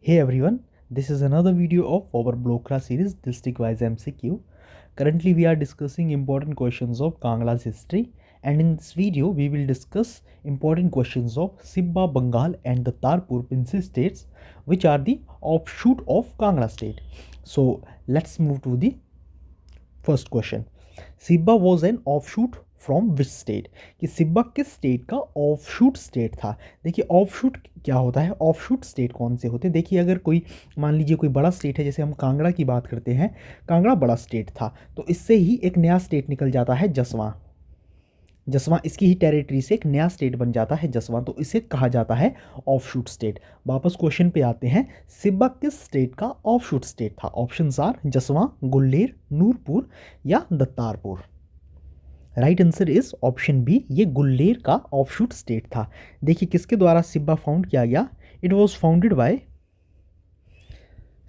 Hey everyone, this is another video of our Blokra series district wise MCQ. Currently we are discussing important questions of Kangla's history, and in this video we will discuss important questions of Sibba, Bengal and the Tarpur Princess states, which are the offshoot of Kangla state. So let's move to the first question. Siba was an offshoot from which state, कि सिब्बा किस state का offshoot state था। देखिए offshoot क्या होता है, offshoot state कौन से होते हैं। देखिए अगर कोई मान लीजिए कोई बड़ा स्टेट है, जैसे हम कांगड़ा की बात करते हैं, कांगड़ा बड़ा स्टेट था, तो इससे ही एक नया स्टेट निकल जाता है जसवां। जसवां इसकी ही टेरिटरी से एक नया स्टेट बन जाता है जसवां, तो इसे कहा जाता है ऑफशूट स्टेट। वापस क्वेश्चन पे आते हैं, सिब्बा किस स्टेट का ऑफशूट स्टेट था। ऑप्शंस आर जसवां, गुल्लेर, नूरपुर या Datarpur. Right answer is option B, ये गुल्लेर का ऑफशूट स्टेट था। देखिए किसके द्वारा सिब्बा फाउंड किया गया, इट वॉज फाउंडेड बाय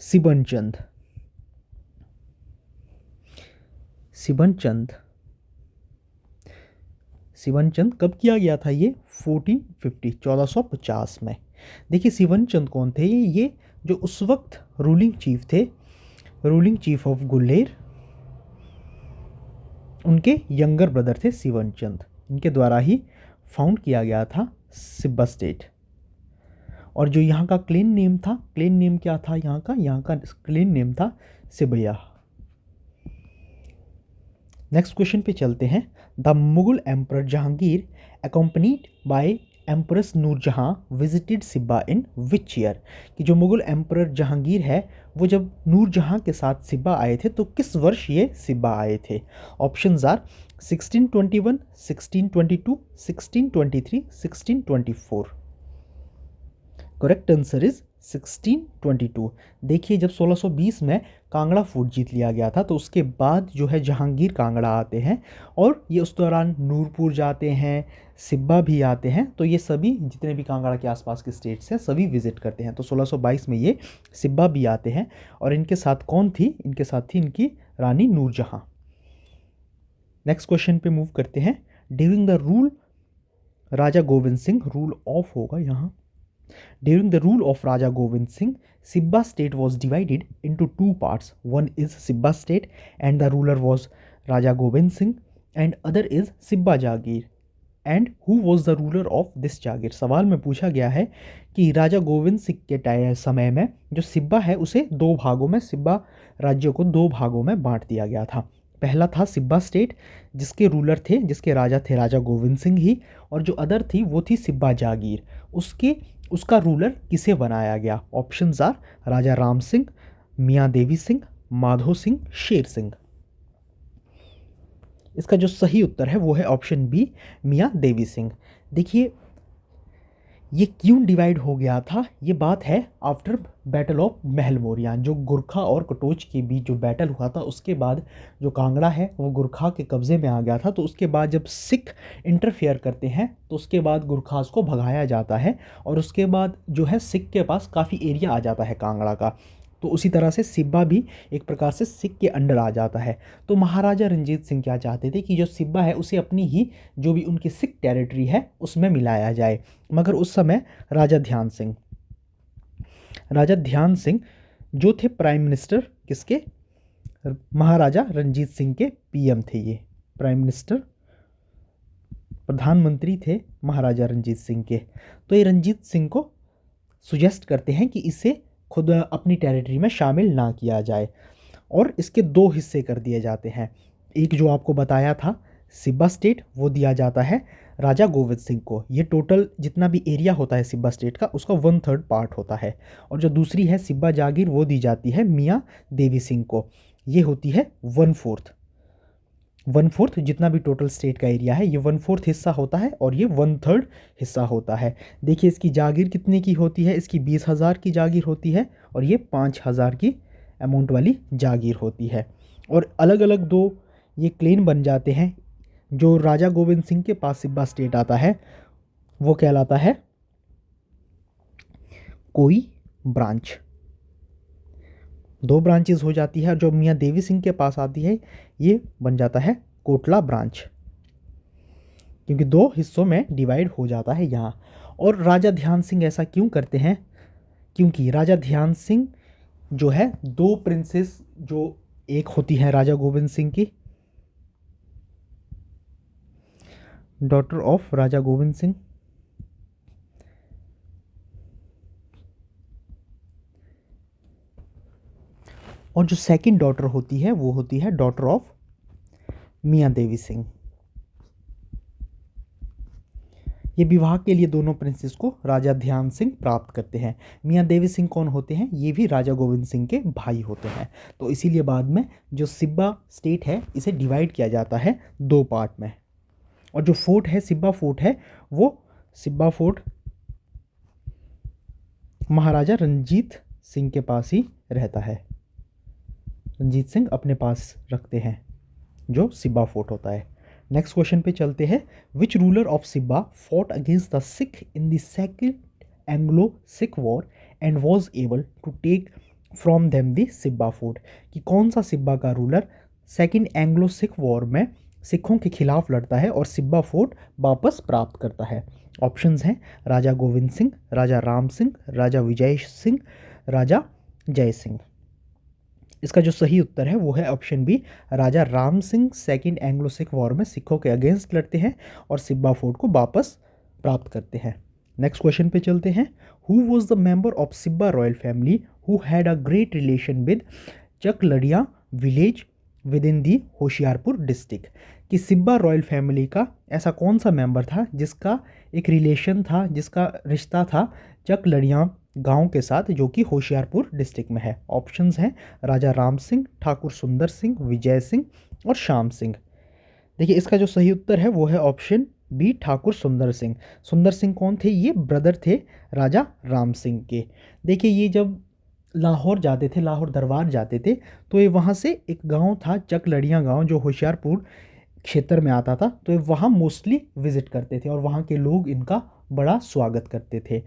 सिबन चंद। सिबन चंद सिवन चंद कब किया गया था ये 1450 में। देखिए सिवन चंद कौन थे, ये जो उस वक्त रूलिंग चीफ थे, रूलिंग चीफ ऑफ गुल्लेर, उनके यंगर ब्रदर थे सिवन चंद। इनके द्वारा ही फाउंड किया गया था सिब्बा स्टेट। और जो यहाँ का क्लेन नेम था, क्लेन नेम क्या था यहाँ का क्लेन नेम था सिबया। नेक्स्ट क्वेश्चन पे चलते हैं। The Mughal emperor Jahangir accompanied by empress Nurjahan visited Siba in which year, कि जो मुगल एम्पर जहांगीर है वो जब नूरजहां के साथ सिब्बा आए थे तो किस वर्ष ये सिब्बा आए थे। Options are 1621, 1622, 1623, 1624। Correct answer is 1622। देखिए जब 1620 में कांगड़ा फोर्ट जीत लिया गया था, तो उसके बाद जो है जहांगीर कांगड़ा आते हैं और ये उस दौरान नूरपुर जाते हैं, सिब्बा भी आते हैं, तो ये सभी जितने भी कांगड़ा के आसपास के स्टेट्स हैं सभी विजिट करते हैं। तो 1622 में ये सिब्बा भी आते हैं और इनके साथ कौन थी, इनके साथ थी इनकी रानी नूरजहां। नेक्स्ट क्वेश्चन पे मूव करते हैं। During the rule Raja Govind Singh, rule of होगा यहाँ। During the rule of Raja Govind Singh, Sibba state was divided into two parts. One is Sibba state and the ruler was Raja Govind Singh, and other is Sibba Jagir. And who was the ruler of this Jagir? सवाल में पूछा गया है कि राजा गोविंद सिंह के समय में जो सिब्बा है उसे दो भागों में, सिब्बा राज्य को दो भागों में बांट दिया गया था। पहला था सिब्बा स्टेट जिसके रूलर थे, जिसके राजा थे राजा गोविंद सिंह ही, और जो अदर थी वो थी सिब्बा जागीर। उसका रूलर किसे बनाया गया। ऑप्शंस आर राजा राम सिंह, मियाँ देवी सिंह, माधो सिंह, शेर सिंह। इसका जो सही उत्तर है वो है ऑप्शन बी, मियाँ देवी सिंह। देखिए ये क्यों डिवाइड हो गया था, ये बात है आफ्टर बैटल ऑफ महल मोरियान, जो गुरखा और कटोच के बीच जो बैटल हुआ था, उसके बाद जो कांगड़ा है वो गुरखा के कब्ज़े में आ गया था। तो उसके बाद जब सिख इंटरफेयर करते हैं तो उसके बाद गुरखास को भगाया जाता है और उसके बाद जो है सिख के पास काफ़ी एरिया आ जाता है कांगड़ा का। तो उसी तरह से सिब्बा भी एक प्रकार से सिख के अंडर आ जाता है। तो महाराजा रंजीत सिंह क्या चाहते थे कि जो सिब्बा है उसे अपनी ही जो भी उनकी सिख टेरिटरी है उसमें मिलाया जाए, मगर उस समय राजा ध्यान सिंह जो थे प्राइम मिनिस्टर किसके, महाराजा रंजीत सिंह के पीएम थे। ये प्राइम मिनिस्टर, प्रधानमंत्री थे महाराजा रंजीत सिंह के। तो ये रंजीत सिंह को सुजेस्ट करते हैं कि इसे खुद अपनी टेरिटरी में शामिल ना किया जाए और इसके दो हिस्से कर दिए जाते हैं। एक जो आपको बताया था सिब्बा स्टेट, वो दिया जाता है राजा गोविंद सिंह को। ये टोटल जितना भी एरिया होता है सिब्बा स्टेट का उसका 1/3 पार्ट होता है। और जो दूसरी है सिब्बा जागीर, वो दी जाती है मियाँ देवी सिंह को। ये होती है 1/4 जितना भी टोटल स्टेट का एरिया है, ये 1/4 हिस्सा होता है और ये 1/3 हिस्सा होता है। देखिए इसकी जागीर कितने की होती है, इसकी 20,000 की जागीर होती है और ये 5,000 की अमाउंट वाली जागीर होती है। और अलग अलग दो ये क्लेन बन जाते हैं। जो राजा गोविंद सिंह के पास सिब्बा स्टेट आता है वो कहलाता है कोई ब्रांच, दो ब्रांचेस हो जाती है। और जो मियाँ देवी सिंह के पास आती है ये बन जाता है कोटला ब्रांच, क्योंकि दो हिस्सों में डिवाइड हो जाता है यहाँ। और राजा ध्यान सिंह ऐसा क्यों करते हैं क्योंकि राजा ध्यान सिंह जो है, दो प्रिंसेस जो एक होती है राजा गोविंद सिंह की, डॉटर ऑफ राजा गोविंद सिंह, और जो सेकंड डॉटर होती है वो होती है डॉटर ऑफ मियां देवी सिंह। ये विवाह के लिए दोनों प्रिंसेस को राजा ध्यान सिंह प्राप्त करते हैं। मियां देवी सिंह कौन होते हैं? ये भी राजा गोविंद सिंह के भाई होते हैं। तो इसीलिए बाद में जो सिब्बा स्टेट है इसे डिवाइड किया जाता है दो पार्ट में। और जो फोर्ट है, सिब्बा फोर्ट है, वो सिब्बा फोर्ट महाराजा रंजीत सिंह के पास ही रहता है। रंजीत सिंह अपने पास रखते हैं जो सिब्बा फोर्ट होता है। नेक्स्ट क्वेश्चन पे चलते हैं। Which ruler of Siba fought against the Sikh in the second Anglo Sikh war and was able to take from them the Siba fort? कि कौन सा सिब्बा का ruler second Anglo Sikh war में सिखों के खिलाफ लड़ता है और सिब्बा फोर्ट वापस प्राप्त करता है? ऑप्शंस हैं राजा गोविंद सिंह, राजा राम सिंह, राजा विजय सिंह, राजा जय सिंह। इसका जो सही उत्तर है वो है option B, Raja Ram Singh second Anglo Sikh war में सिखों के अगेंस्ट लड़ते हैं और सिब्बा फोर्ट को वापस प्राप्त करते हैं। नेक्स्ट क्वेश्चन पे चलते हैं। Who was the member of Siba royal family who had a great relation with Chakladia village within the Hoshiarpur district? कि सिब्बा रॉयल फैमिली का ऐसा कौन सा मेंबर था जिसका एक रिलेशन था, जिसका रिश्ता था चकलड़िया गांव के साथ, जो कि होशियारपुर डिस्ट्रिक्ट में है? ऑप्शंस हैं राजा राम सिंह, ठाकुर सुंदर सिंह, विजय सिंह और श्याम सिंह। देखिए इसका जो सही उत्तर है वो है ऑप्शन बी, ठाकुर सुंदर सिंह। सुंदर सिंह कौन थे? ये ब्रदर थे राजा राम सिंह के। देखिए ये जब लाहौर जाते थे, लाहौर दरबार जाते थे, तो ये वहाँ से एक गांव था चकलड़िया गांव जो होशियारपुर क्षेत्र में आता था, तो ये वहाँ मोस्टली विजिट करते थे और वहाँ के लोग इनका बड़ा स्वागत करते थे।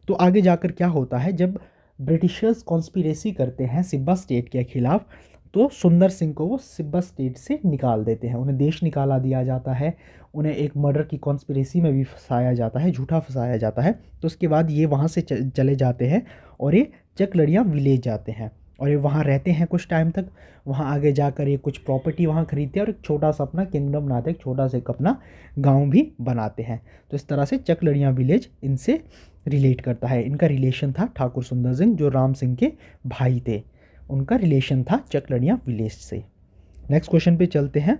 तो आगे जाकर क्या होता है, जब ब्रिटिशर्स कॉन्स्पिरेसी करते हैं सिब्बा स्टेट के खिलाफ, तो सुंदर सिंह को वो सिब्बा स्टेट से निकाल देते हैं, उन्हें देश निकाला दिया जाता है, उन्हें एक मर्डर की कॉन्स्पिरेसी में भी फंसाया जाता है, झूठा फंसाया जाता है। तो उसके बाद ये वहाँ से चले जाते हैं और ये चकलड़ियाँ विलेज जाते हैं और ये वहाँ रहते हैं कुछ टाइम तक। वहाँ आगे जाकर ये कुछ प्रॉपर्टी वहाँ खरीदते हैं और एक छोटा सा अपना किंगडम बनाते हैं, एक छोटा सा एक अपना गाँव भी बनाते हैं। तो इस तरह से चकलड़ियाँ विलेज इनसे रिलेट करता है। इनका रिलेशन था ठाकुर सुंदर सिंह जो राम सिंह के भाई थे, उनका रिलेशन था चकलड़िया विलेज से। नेक्स्ट क्वेश्चन पे चलते हैं।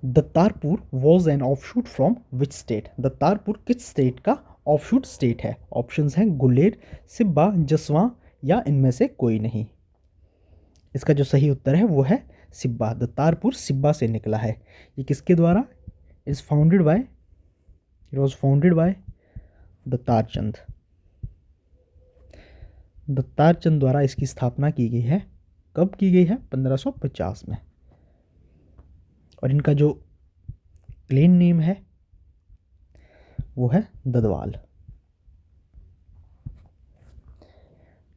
Datarpur was an offshoot from which state? Datarpur किस स्टेट का ऑफशूट स्टेट है? ऑप्शंस हैं गुलेर, सिब्बा, जसवां या इनमें से कोई नहीं। इसका जो सही उत्तर है वो है सिब्बा। दत्तारपुर सिब्बा से निकला है। ये किसके द्वारा? It was founded by Datarchand. Datarchand द्वारा इसकी स्थापना की गई है। कब की गई है? 1550 में। और इनका जो क्लेम नेम है वो है ददवाल।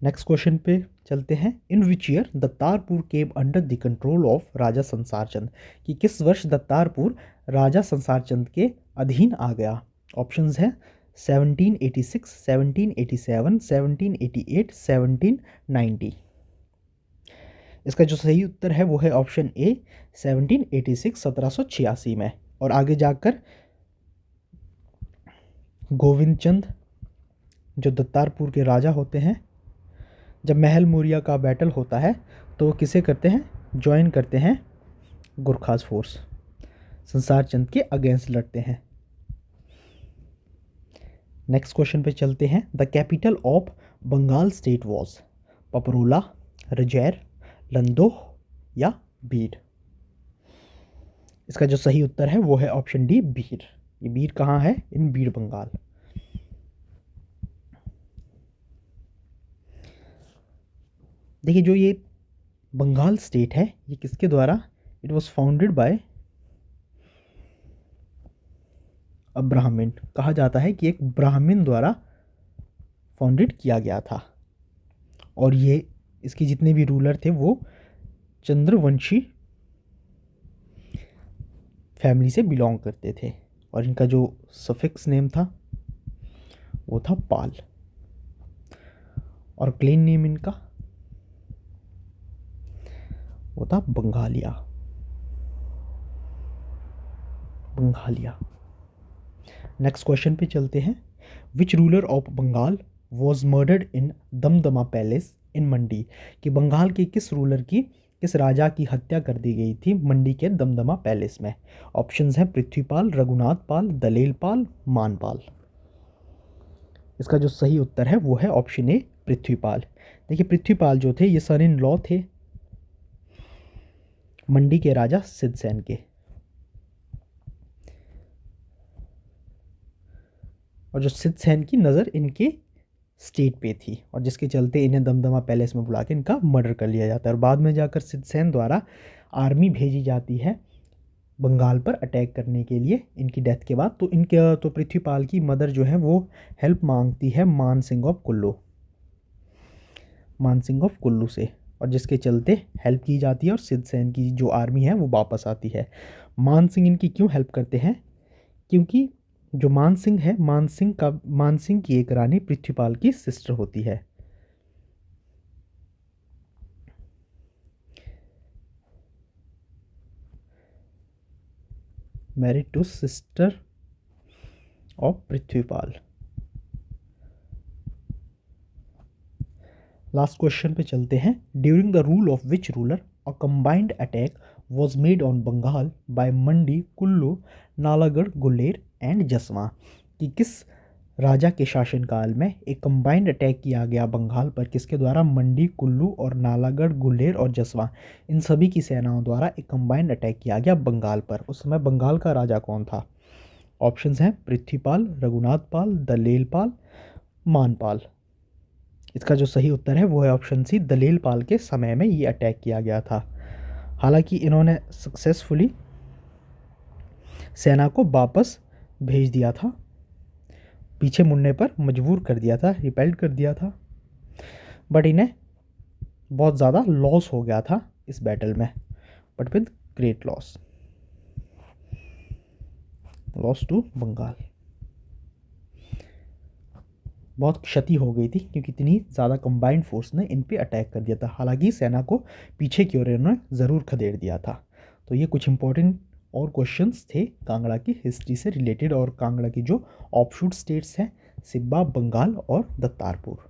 नेक्स्ट क्वेश्चन पे चलते हैं। In which year Datarpur came under the control of Raja Sansar Chand? कि किस वर्ष दत्तारपुर राजा संसार चंद के अधीन आ गया? ऑप्शंस हैं 1786, 1787, 1788, 1790। इसका जो सही उत्तर है वो है ऑप्शन ए 1786, 1786 में। और आगे जाकर गोविंद चंद जो दत्तारपुर के राजा होते हैं, जब महल मुरिया का बैटल होता है तो वो किसे करते हैं? ज्वाइन करते हैं गुरखास फोर्स, संसार चंद के अगेंस्ट लड़ते हैं। नेक्स्ट क्वेश्चन पे चलते हैं। The capital of Bangahal state was? Paprola, Rajair, Landoh या बीड? इसका जो सही उत्तर है वो है ऑप्शन डी, बीड। ये बीड कहाँ है? इन बीड बंगाल। देखिए जो ये बंगाल स्टेट है ये किसके द्वारा? इट वॉज फाउंडेड बाय अ ब्राह्मण। कहा जाता है कि एक ब्राह्मण द्वारा फाउंडेड किया गया था और ये इसके जितने भी रूलर थे वो चंद्रवंशी फैमिली से बिलोंग करते थे और इनका जो सफिक्स नेम था वो था पाल। और क्लेन नेम इनका वो था बंगालिया। नेक्स्ट क्वेश्चन पे चलते हैं। Which ruler of Bangahal was murdered in Damdama palace in Mandi, कि बंगाल के किस राजा की हत्या कर दी गई थी मंडी के दमदमा पैलेस में। ऑप्शंस हैं पृथ्वीपाल, रघुनाथ पाल, दलेल पाल, मानपाल। इसका जो सही उत्तर है वो है ऑप्शन ए पृथ्वीपाल। देखिए पृथ्वीपाल जो थे ये सन इन लॉ थे मंडी के राजा सिद्धसेन के, और जो सिद्धसेन की नज़र इनके स्टेट पे थी और जिसके चलते इन्हें दमदमा पैलेस में बुला के इनका मर्डर कर लिया जाता है। और बाद में जाकर सिद्धसेन द्वारा आर्मी भेजी जाती है बंगाल पर अटैक करने के लिए इनकी डेथ के बाद। तो पृथ्वीपाल की मदर जो है वो हेल्प मांगती है मान सिंह ऑफ कुल्लू से, और जिसके चलते हेल्प की जाती है और सिद्धसेन की जो आर्मी है वो वापस आती है। मान सिंह इनकी क्यों हेल्प करते हैं, क्योंकि जो मान सिंह है, मान सिंह की एक रानी पृथ्वीपाल की सिस्टर होती है। Married to sister of Prithvipal. Last question पे चलते हैं। During the rule of which ruler a combined attack was made on Bengal by Mandi, Kullu, Nalagarh, Guler and Jaswa, कि किस राजा के शासनकाल में एक कंबाइंड अटैक किया गया बंगाल पर, किसके द्वारा, मंडी, कुल्लू और नालागढ़, गुलेर और जसवा, इन सभी की सेनाओं द्वारा एक कंबाइंड अटैक किया गया बंगाल पर। उस समय बंगाल का राजा कौन था? ऑप्शंस हैं पृथ्वीपाल, रघुनाथ पाल, दलेल पाल, मानपाल। इसका जो सही उत्तर है वो है ऑप्शन सी, दलेल पाल के समय में ये अटैक किया गया था। हालांकि इन्होंने सक्सेसफुली सेना को वापस भेज दिया था, पीछे मुड़ने पर मजबूर कर दिया था, रिपेल्ड कर दिया था, बट इन्हें बहुत ज़्यादा लॉस हो गया था इस बैटल में, but with great loss to Bengal. बहुत क्षति हो गई थी क्योंकि इतनी ज़्यादा कंबाइंड फोर्स ने इन पे अटैक कर दिया था। हालांकि सेना को पीछे की ओर इन्होंने ज़रूर खदेड़ दिया था। तो ये कुछ इंपॉर्टेंट और क्वेश्चंस थे कांगड़ा की हिस्ट्री से रिलेटेड और कांगड़ा की जो ऑफशूट स्टेट्स हैं, सिब्बा, बंगाल और दत्तारपुर।